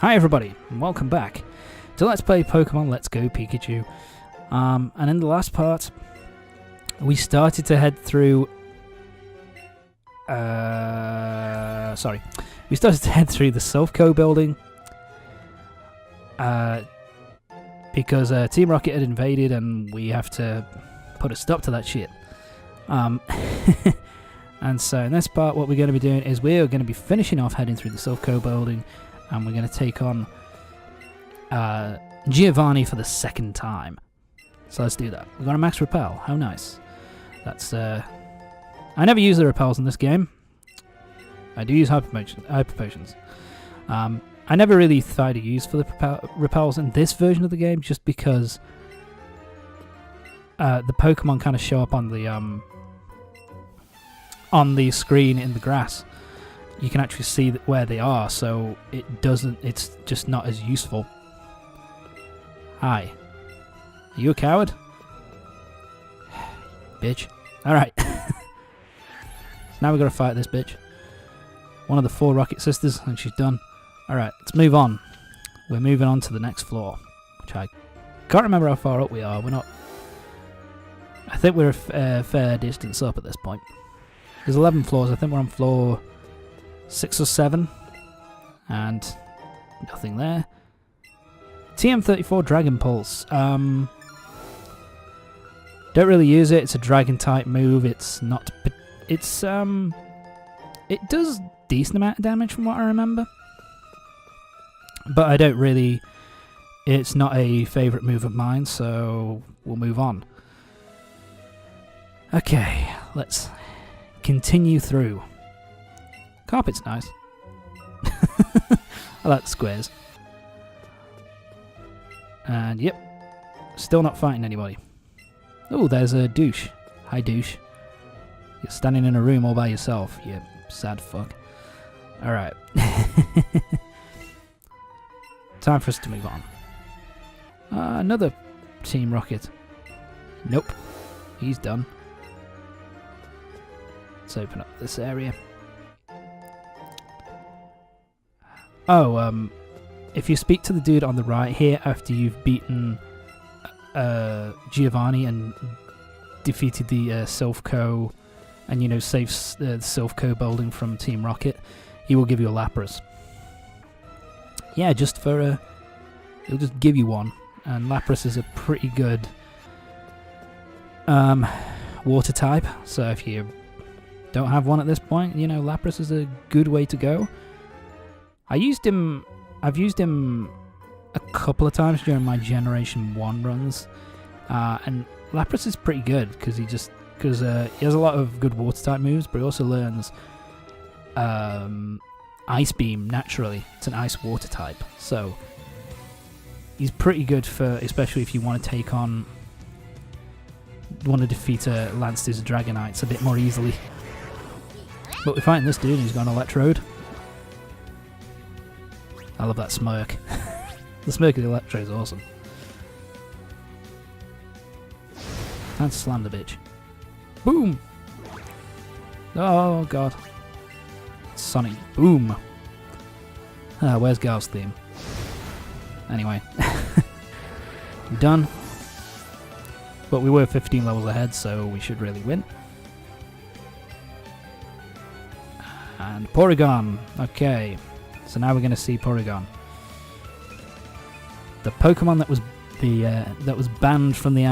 Hi everybody, and welcome back to Let's Play Pokemon Let's Go Pikachu. And in the last part, we started to head through... we started to head through the Silph Co Building. Because Team Rocket had invaded and we have to put a stop to that shit. And so in this part, what we're going to be doing is we're going to be finishing off heading through the Silph Co Building. And we're going to take on Giovanni for the second time. So let's do that. We've got a max repel. How nice. That's I never use the repels in this game. I do use hyper potions. I never really tried to use for the repels in this version of the game, just because the Pokemon kind of show up on the screen in the grass. You can actually see where they are, so it's just not as useful. Hi. Are you a coward? Bitch. Alright. Now we've got to fight this bitch. One of the 4 Rocket Sisters, and she's done. Alright, let's move on. We're moving on to the next floor, which I can't remember how far up we are. We're not... I think we're a fair distance up at this point. There's 11 floors. I think we're on floor 6 or 7, and nothing there. TM34 Dragon Pulse. Don't really use it. It's a dragon type move. It's not. It does decent amount of damage from what I remember, but I don't really. It's not a favourite move of mine, so we'll move on. Okay, let's continue through. Carpet's nice. I like the squares. And yep, still not fighting anybody. Oh, there's a douche. Hi, douche. You're standing in a room all by yourself, you sad fuck. Alright. Time for us to move on. Another Team Rocket. Nope. He's done. Let's open up this area. Oh, if you speak to the dude on the right here after you've beaten Giovanni and defeated the Silph Co, and saved the Silph Co Building from Team Rocket, he will give you a Lapras. Yeah, just for he'll just give you one, and Lapras is a pretty good water type. So if you don't have one at this point, Lapras is a good way to go. I've used him a couple of times during my Generation 1 runs, and Lapras is pretty good because he has a lot of good water type moves, but he also learns Ice Beam naturally. It's an ice water type, so he's pretty good for, especially if you want to defeat Lance's Dragonites a bit more easily. But we're fighting this dude, and he's got an Electrode. I love that smirk. The smirk of the Electro is awesome. Time to slam the bitch. Boom! Oh god. Sonic boom! Where's Gal's theme? Anyway. Done. But we were 15 levels ahead, so we should really win. And Porygon. Okay. So now we're going to see Porygon, the Pokemon that was banned from the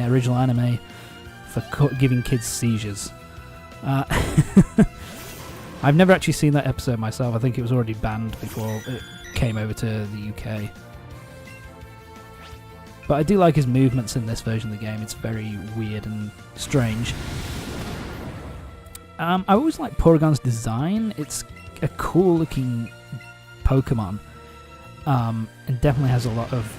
original anime for giving kids seizures. I've never actually seen that episode myself. I think it was already banned before it came over to the UK. But I do like his movements in this version of the game. It's very weird and strange. I always like Porygon's design. It's a cool looking Pokemon, and definitely has a lot of,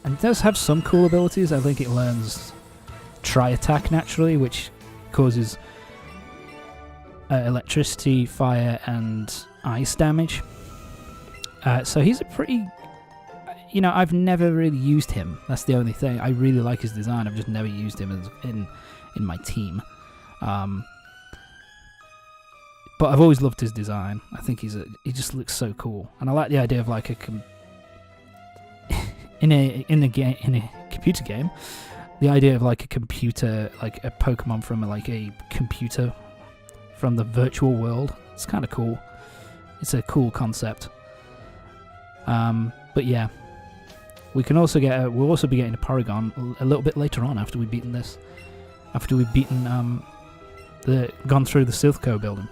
and it does have some cool abilities. I think it learns Tri-Attack naturally, which causes electricity, fire, and ice damage. So he's a pretty, I've never really used him. That's the only thing. I really like his design. I've just never used him in my team. But I've always loved his design. I think he just looks so cool, and I like the idea of like in a computer game, the idea of like a computer, like a Pokemon from like a computer from the virtual world. It's kind of cool. It's a cool concept. But yeah, we can also get. We'll also be getting a Porygon a little bit later on after we've beaten this. After we've beaten gone through the Silph Co Building.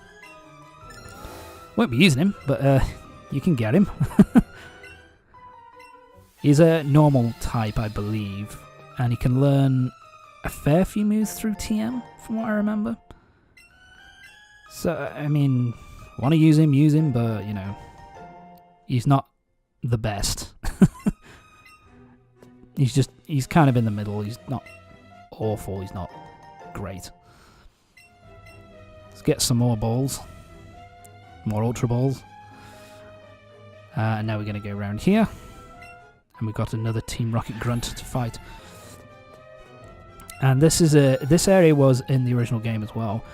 Won't be using him, but you can get him. He's a normal type, I believe, and he can learn a fair few moves through TM, from what I remember. So, I mean, want to use him, but, you know, he's not the best. He's kind of in the middle. He's not awful, he's not great. Let's get some more balls. More Ultra Balls. And now we're going to go around here. And we've got another Team Rocket Grunt to fight. And this area was in the original game as well.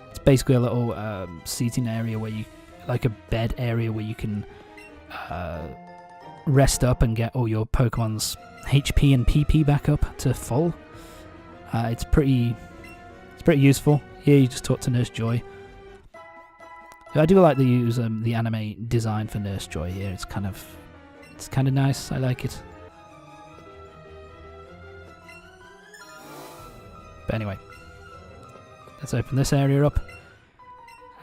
It's basically a little seating area where you, like a bed area where you can rest up and get all your Pokemon's HP and PP back up to full. It's pretty useful. Here you just talk to Nurse Joy. I do like to use the anime design for Nurse Joy here. It's kind of nice. I like it. But anyway, let's open this area up,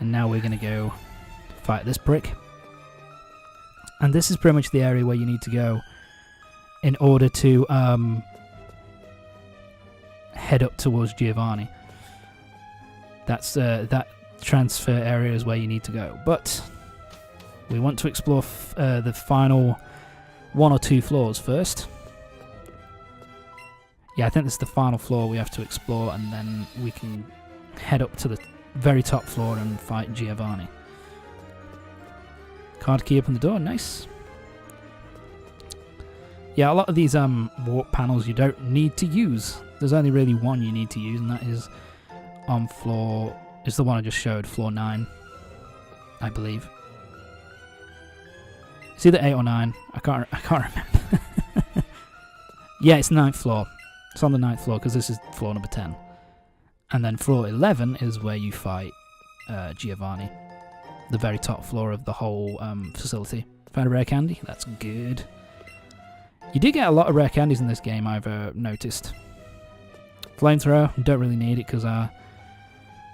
and now we're gonna go fight this brick. And this is pretty much the area where you need to go in order to head up towards Giovanni. That's that transfer area is where you need to go. But we want to explore the final 1 or 2 floors first. Yeah, I think this is the final floor we have to explore, and then we can head up to the very top floor and fight Giovanni. Card key up on the door, nice. Yeah, a lot of these warp panels you don't need to use. There's only really one you need to use, and that is on floor... It's the one I just showed, floor 9, I believe. It's either 8 or 9. I can't remember. Yeah, it's 9th floor. It's on the 9th floor because this is floor number 10. And then floor 11 is where you fight Giovanni. The very top floor of the whole facility. Found a rare candy. That's good. You do get a lot of rare candies in this game, I've noticed. Flamethrower, don't really need it because our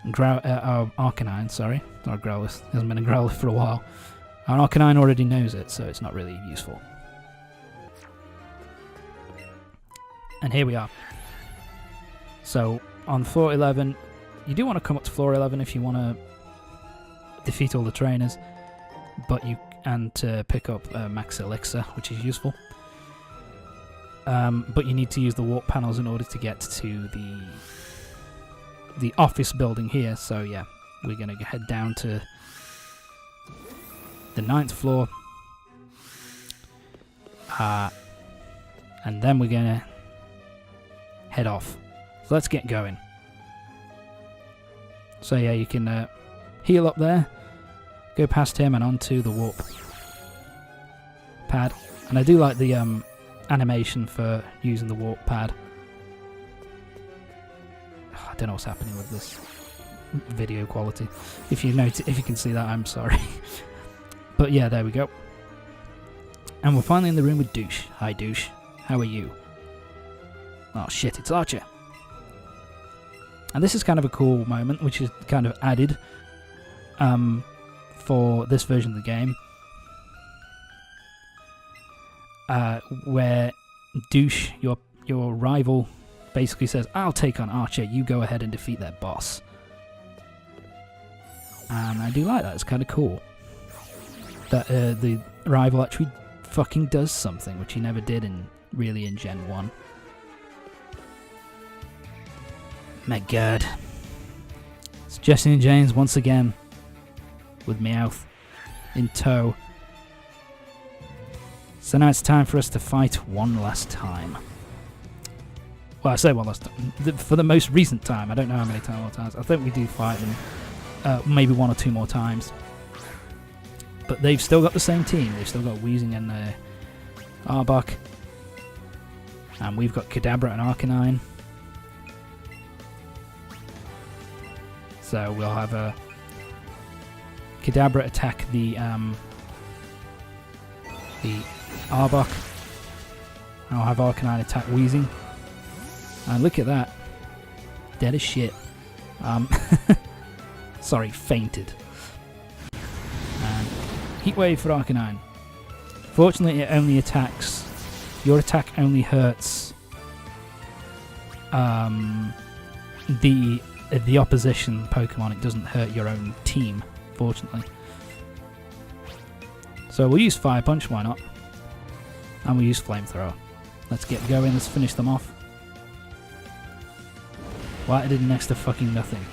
Arcanine, sorry, not Growlithe, hasn't been a Growlithe for a while. Our Arcanine already knows it, so it's not really useful. And here we are. So, on floor 11, you do want to come up to floor 11 if you want to defeat all the trainers, and to pick up Max Elixir, which is useful. But you need to use the warp panels in order to get to the office building here. So yeah, we're going to head down to the 9th floor. And then we're going to head off. So let's get going. So yeah, you can heal up there, go past him and onto the warp pad. And I do like the animation for using the warp pad. I don't know what's happening with this video quality. If you can see that, I'm sorry. But yeah, there we go. And we're finally in the room with Douche. Hi Douche, how are you? Oh shit, it's Archer. And this is kind of a cool moment, which is kind of added for this version of the game. Where Douche, your rival, basically says, I'll take on Archer, you go ahead and defeat their boss. And I do like that, it's kind of cool. That the rival actually fucking does something, which he never did in Gen 1. My god. It's Jesse and James once again, with Meowth in tow. So now it's time for us to fight one last time. Well, I say one last time. For the most recent time. I don't know how many times. I think we do fight them maybe 1 or 2 more times. But they've still got the same team. They've still got Weezing and Arbok. And we've got Kadabra and Arcanine. So we'll have a Kadabra attack the Arbok. And I'll have Arcanine attack Weezing. And look at that. Dead as shit. Sorry, fainted. And Heat Wave for Arcanine. Fortunately, it only attacks. Your attack only hurts the opposition Pokemon. It doesn't hurt your own team, fortunately. So we'll use Fire Punch, why not? And we'll use Flamethrower. Let's get going, let's finish them off. Why I did next to fucking nothing.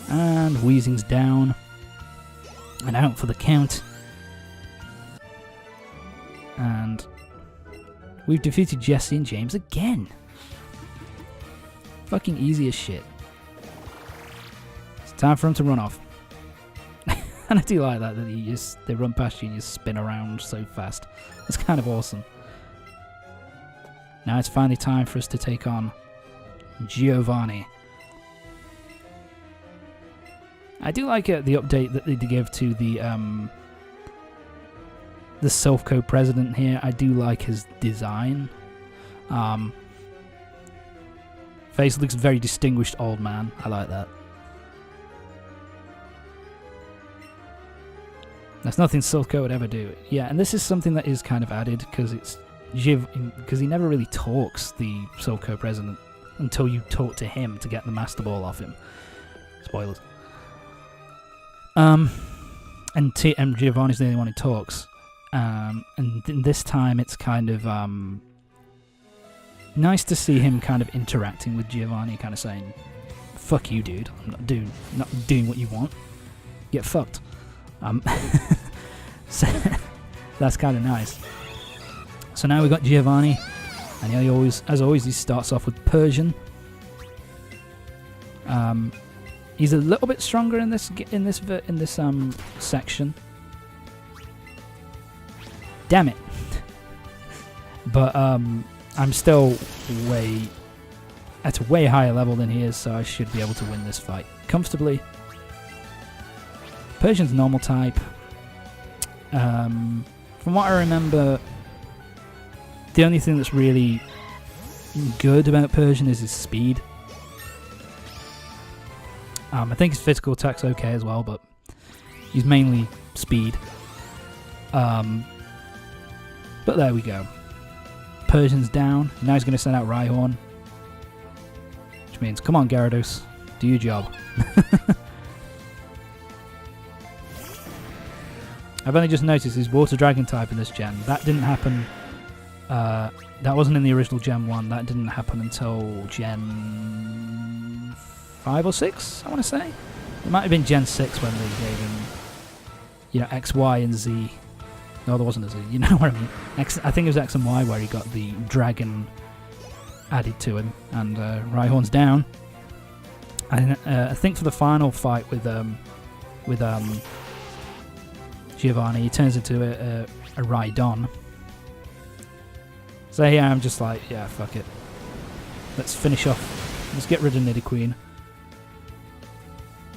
And Weezing's down. And out for the count. And we've defeated Jesse and James again. Fucking easy as shit. It's time for him to run off. And I do like that they run past you and you spin around so fast. It's kind of awesome. Now it's finally time for us to take on Giovanni. I do like the update that they give to the Silph Co president here. I do like his design. Face looks very distinguished old man. I like that. That's nothing Silph Co would ever do. Yeah, and this is something that is kind of added because it's because he never really talks, the Silph Co president, until you talk to him to get the Master Ball off him. Spoilers. And Giovanni's the only one who talks. And this time it's kind of nice to see him kind of interacting with Giovanni, kind of saying, "Fuck you, dude. I'm not doing what you want. Get fucked." So that's kind of nice. So now we've got Giovanni, and he as always, he starts off with Persian. He's a little bit stronger in this section. Damn it! But I'm still at a way higher level than he is, so I should be able to win this fight comfortably. Persian's normal type. From what I remember, the only thing that's really good about Persian is his speed. I think his physical attack's okay as well, but he's mainly speed. But there we go. Persian's down. Now he's going to send out Rhyhorn. Which means, come on Gyarados, do your job. I've only just noticed his Water Dragon type in this gen. That didn't happen. That wasn't in the original Gen 1. That didn't happen until Gen 5 or 6, I want to say. It might have been Gen 6 when they gave him, X, Y, and Z. No, there wasn't a Z. You know what I mean? I think it was X and Y where he got the dragon added to him. And Rhyhorn's down. And I think for the final fight with Giovanni, he turns into a Rhydon. So yeah, I'm just like, yeah, fuck it. Let's finish off. Let's get rid of Nidoqueen.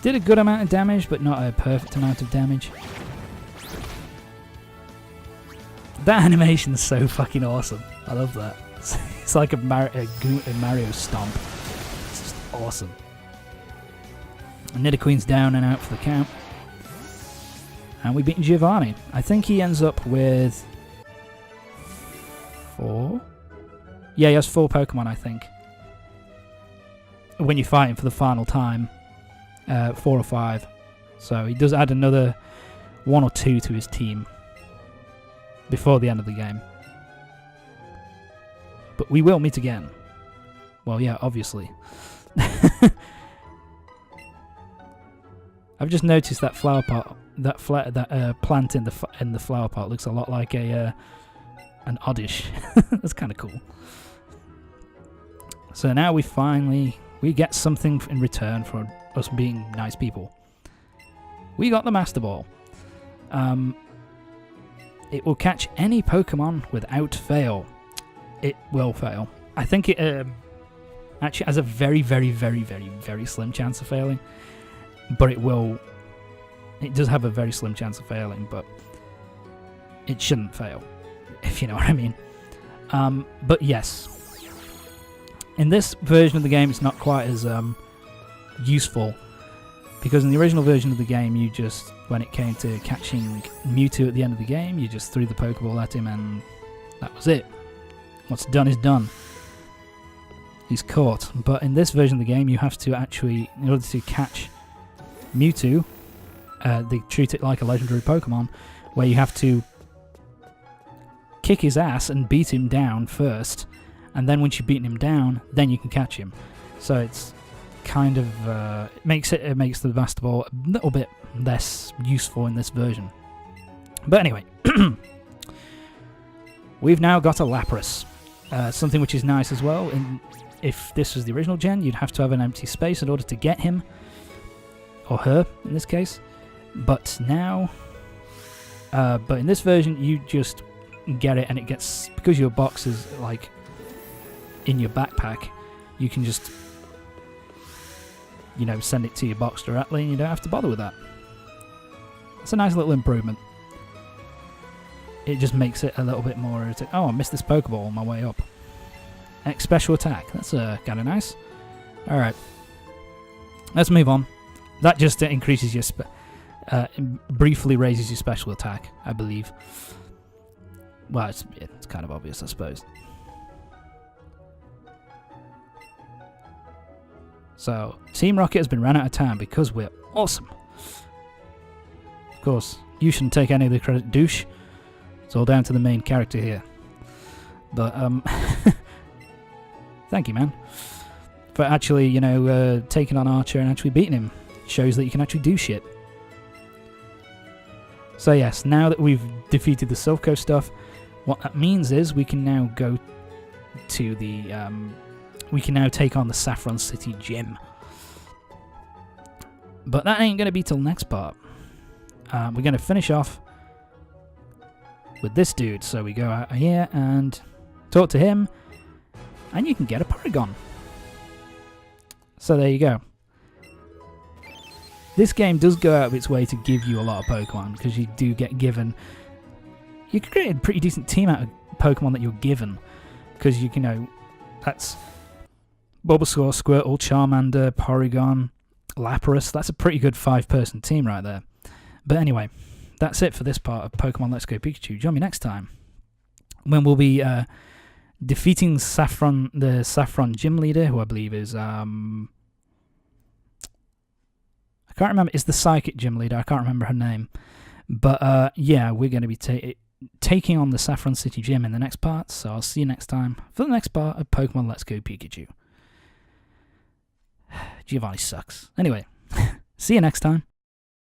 Did a good amount of damage, but not a perfect amount of damage. That animation is so fucking awesome. I love that. It's like a Mario stomp. It's just awesome. And Nidoqueen's down and out for the count. And we beat Giovanni. I think he ends up with 4? Yeah, he has 4 Pokemon, I think. When you fight him for the final time. 4 or 5. So he does add another 1 or 2 to his team before the end of the game. But we will meet again. Well, yeah, obviously. I've just noticed that flower pot, that plant in the flower pot looks a lot like an Oddish. That's kind of cool. So now we finally we get something in return for us being nice people. We got the Master Ball. It will catch any Pokemon without fail. It will fail. I think it actually has a very, very, very, very, very slim chance of failing. But it will... It does have a very slim chance of failing, but it shouldn't fail, if you know what I mean. But yes. In this version of the game, it's not quite as useful. Because in the original version of the game, you just, when it came to catching Mewtwo at the end of the game, you just threw the Pokeball at him and that was it. What's done is done. He's caught. But in this version of the game, you have to actually, in order to catch Mewtwo, they treat it like a legendary Pokemon, where you have to kick his ass and beat him down first, and then once you've beaten him down, then you can catch him. So it's kind of it makes the Master Ball a little bit less useful in this version. But anyway, we've now got a Lapras, something which is nice as well. If this was the original gen, you'd have to have an empty space in order to get him, or her in this case. But now, but in this version, you just get it, and it gets, because your box is like in your backpack, you can just, you know, send it to your box directly, and you don't have to bother with that. It's a nice little improvement. It just makes it a little bit more. Oh, I missed this Pokeball on my way up. X special attack. That's kind of nice. All right, let's move on. That just increases your briefly raises your special attack, I believe. Well, it's kind of obvious, I suppose. So, Team Rocket has been run out of time because we're awesome. Of course, you shouldn't take any of the credit, douche. It's all down to the main character here. But, thank you, man. For actually, you know, taking on Archer and actually beating him. Shows that you can actually do shit. So yes, now that we've defeated the Silph Co stuff, what that means is we can now go to the... we can now take on the Saffron City Gym. But that ain't going to be till next part. We're going to finish off with this dude. So we go out here and talk to him, and you can get a Porygon. So there you go. This game does go out of its way to give you a lot of Pokemon, because you do get given... You can create a pretty decent team out of Pokemon that you're given, because you know, that's Bulbasaur, Squirtle, Charmander, Porygon, Lapras. That's a pretty good 5-person team right there. But anyway, that's it for this part of Pokemon Let's Go Pikachu. Join me next time when we'll be defeating the Saffron gym leader, who I believe is... I can't remember. It's the Psychic gym leader. I can't remember her name. But yeah, we're going to be taking on the Saffron City Gym in the next part. So I'll see you next time for the next part of Pokemon Let's Go Pikachu. Giovanni sucks. Anyway, see you next time.